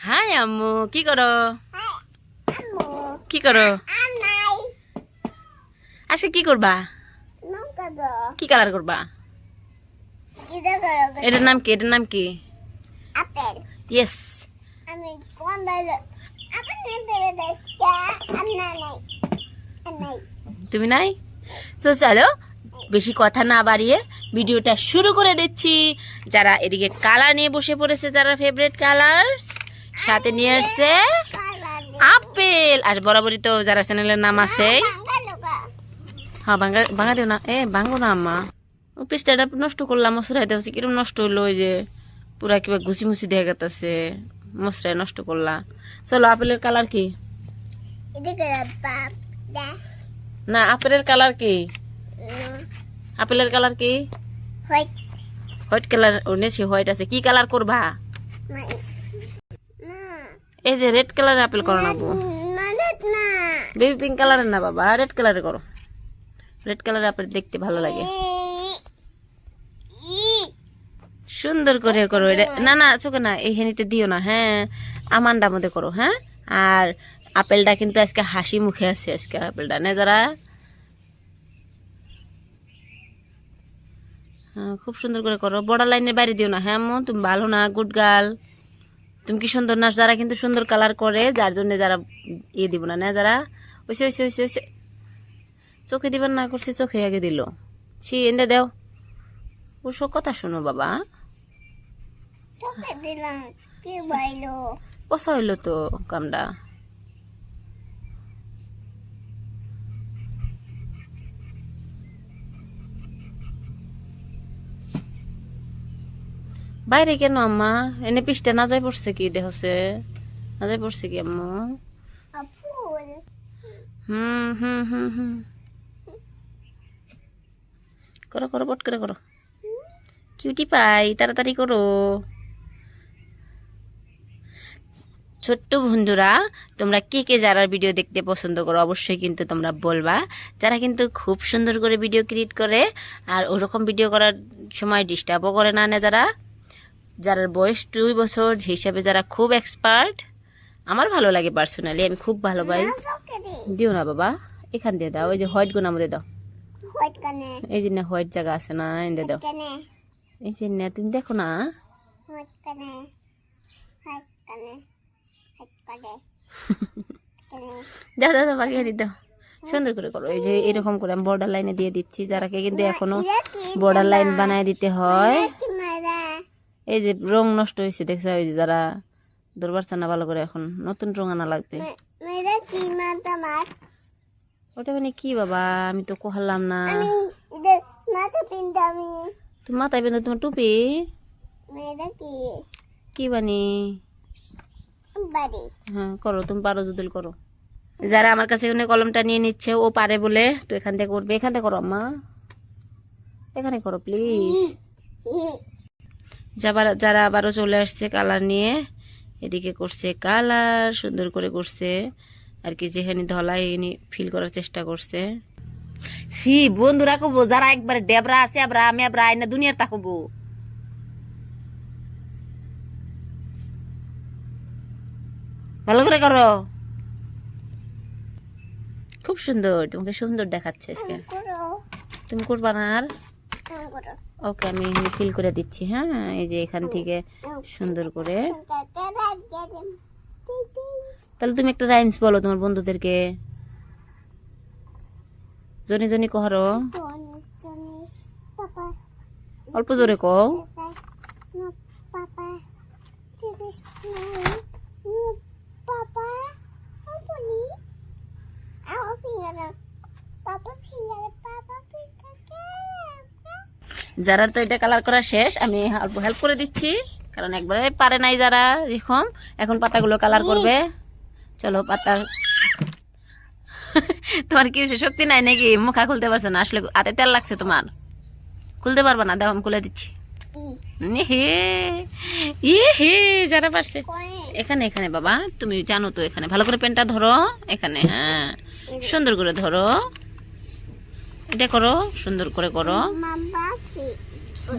High আম্মু, কি করো? কি করো আজকে? কি করবা? কি কালার করবা? এটার নাম কি? এটার নাম কি? আপেল। ইয়েস। আমি কোন দাদা আপেল নেবে দেশটা আন্না নাই তুমি নাই? তো চলো বেশি কথা না বাড়িয়ে ভিডিওটা শুরু করে দিচ্ছি। যারা এদিকে কালার নিয়ে বসে পড়েছে, যারা ফেভারিট কালার সাথে নিয়ে আসছে আপেল। আর বরাবরই তো যারা চ্যানেলের নাম আছে, হ্যাঁ ভাঙা দিও না, ভাঙো না আম্মা। ও পৃষ্ঠাটা নষ্ট করলাম, মশরাইতে হচ্ছে কিরম নষ্ট হইলো, ওই যে পুরা কিবা ঘুষি মুছি দেখা গেছে, মশরাই নষ্ট করলা। চলো, আপেলের কালার কি? না, আপেলের কালার কি? আপেলের কালার কি? হোয়াইট কালার এনেছি, হোয়াইট আছে। কি কালার করবা? এই যে রেড কালারের আপেল করো না বউ, বেবি পিঙ্ক কালারের না বাবা, রেড কালারের করো। রেড কালারের আপেল দেখতে ভালো লাগে, সুন্দর করে করো। না না, চোখে না, এই হেনিতে দিও না, হ্যাঁ আমান্ডা মধ্যে করো। হ্যাঁ, আর আপেলটা কিন্তু আজকে হাসি মুখে আছে, আজকে আপেলটা না যারা। হ্যাঁ, খুব সুন্দর করে করো, বর্ডার লাইনের বাইরে দিও না। হ্যাঁ আম্মু, তুমি ভালো না, গুড গার্ল। তুমি কি সুন্দর না? যারা কিন্তু সুন্দর কালার করে, যার জন্য যারা ইয়ে দিব না, না যারা ওইসে ওইসে ওইসে ওইসে চোখে দিবেন না করছে, চোখে আগে দিল। ছি, এনে দেও। ওসব কথা শোনো বাবা, পচা হইল তো কামটা। বাইরে কেন আম্মা? এনে পিসটা না যাই পড়ছে কি দেহছে? না যাই পড়ছে কি আম্মু? হুম হুম হুম হুম, করো করো, পট করে করো, কিউটি পাই, তাড়াতাড়ি করো। ছোট্ট বন্ধুরা, তোমরা কে কে যারা ভিডিও দেখতে পছন্দ করো অবশ্যই কিন্তু তোমরা বলবা। যারা কিন্তু খুব সুন্দর করে ভিডিও ক্রিয়েট করে, আর ওরকম ভিডিও করার সময় ডিস্টার্বও করে না, না যারা যার বয়স 2 বছর হিসাবে, যারা খুব এক্সপার্ট। আমার ভালো লাগে পার্সোনালি, আমি খুব ভালো পাই। দিও না বাবা, এখান দিয়ে দাও, ওই যে হোয়াইট গুনা মধ্যে দাও, এই যে না হোয়াইট জায়গা আছে না, এনে দাও। এই যে না, তুমি দেখো না, দাও দাও দাও, বাকি দাও, সুন্দর করে করো। এই যে এরকম করে আমি বর্ডার লাইনে দিয়ে দিচ্ছি, যারাকে কিন্তু এখনো বর্ডার লাইন বানায় দিতে হয়। এই যে রং নষ্ট হয়েছে দেখছো, ওই যে যারা দরবার চানা ভালো করে, এখন নতুন রং আনা লাগবে। ওটা মানে কি বাবা, আমি তো কোহালাম না। তুমি মাথায় বেঁধে তোমার টুপি কি বানি? হ্যাঁ করো, তুমি পারো যদি করো। যারা আমার কাছে এখানে কলমটা নিয়ে নিচ্ছে, ও পারে বলে, তো এখান থেকে করবে। এখান থেকে করো আম্মা, এখানে করো প্লিজ। যারা আবারও চলে আসছে কালার নিয়ে, এদিকে করছে কালার, সুন্দর করে করছে আর কি, যেখানে ধলাই এখানে ফিল করার চেষ্টা করছে। সি বন্ধুরা কবো, যারা একবার ডেবরা আছে আবরা, আমি আবরা আইনা দুনিয়ার তা কবো। ভালো করে করো, খুব সুন্দর, তোমাকে সুন্দর দেখাচ্ছে আজকে। তুমি করবা না আর? ওকে, আমি ফিল করে দিচ্ছি। হ্যাঁ, এই যে এখান থেকে সুন্দর করে। তাহলে তুমি একটা রাইমস বলো তোমার বন্ধুদেরকে, জনি জনি কহরো, অল্প জোরে কও। যারা তো এটা কালার করা শেষ, আমি অল্প হেল্প করে দিচ্ছি, কারণ একবারে পারে নাই যারা। এখন পাতাগুলো কালার করবে। চলো পাতা তোমার কি শক্তি নাই নাকি? মুখা খুলতে পারছো না? আসলে হাতে তেল লাগছে তোমার, খুলতে পারবা না? দাও আমি খুলে দিচ্ছি। যারা পারছে এখানে, এখানে বাবা, তুমি জানো তো, এখানে ভালো করে পেনটা ধরো, এখানে, হ্যাঁ সুন্দর করে ধরো, এটা করো, সুন্দর করে করো।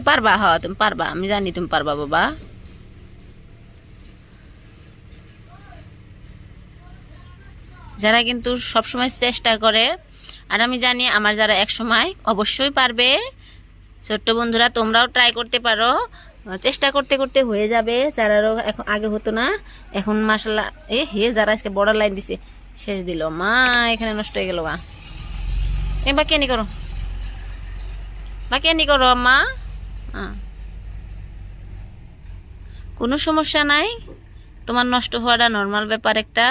পারবা, হ্যাঁ তুমি পারবা, আমি জানি তুমি পারবা বাবা। যারা কিন্তু সবসময় চেষ্টা করে, আর আমি জানি আমার যারা এক সময় অবশ্যই পারবে। ছোট্ট বন্ধুরা তোমরাও ট্রাই করতে পারো, চেষ্টা করতে করতে হয়ে যাবে। যারারও এখন আগে হতো না, এখন মাশাআল্লাহ। যারা আজকে বর্ডার লাইন দিছে, শেষ দিল মা, এখানে নষ্ট হয়ে গেল। বাকি আনি করো, বাকি আনি করো মা। কোনো সমস্যা নাই, তোমার নষ্ট হওয়াটা নর্মাল ব্যাপার একটা।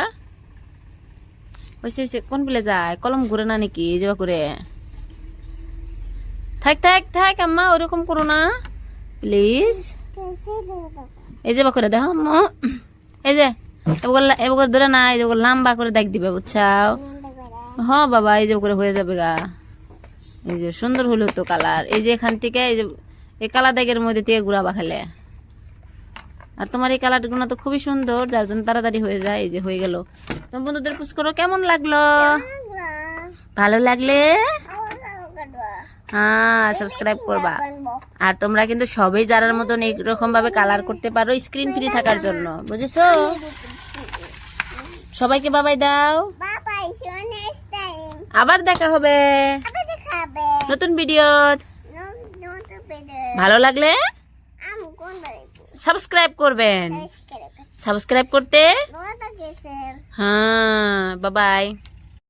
হয়েছে কোন বিলে যায়, কলম ঘুরে না নাকি যাবা করে? থাক থাক থাক আম্মা, ওরকম করো না প্লিজ। এই যে বা করে দেখো আম্মু, এই যে এবার ধরে না, এই যে লম্বা করে দেখ দিবে, বুঝছাও? হ বাবা, এই যে করে হয়ে যাবে গা। এই যে সুন্দর হলো তো কালার। এই যে এখান থেকে এই যে এই কালা দাগের মধ্যে থেকে ঘুরাবা খেলে। আর তোমার এই কালার গুলো তো খুবই সুন্দর, যার জন্য তাড়াতাড়ি হয়ে যায়। এই যে হয়ে গেল। তুমি বন্ধুদের পুষ করো, কেমন লাগলো? ভালো লাগলে হ্যাঁ সাবস্ক্রাইব করবা। আর তোমরা কিন্তু সবাই যারার মতন এইরকম ভাবে কালার করতে পারো, স্ক্রিন ফ্রি থাকার জন্য, বুঝেছো? সবাইকে বাবাই দাও, আবার দেখা হবে নতুন ভিডিও। ভালো লাগলে সাবস্ক্রাইব করবেন। সাবস্ক্রাইব করতে হ্যাঁ, বাবাই।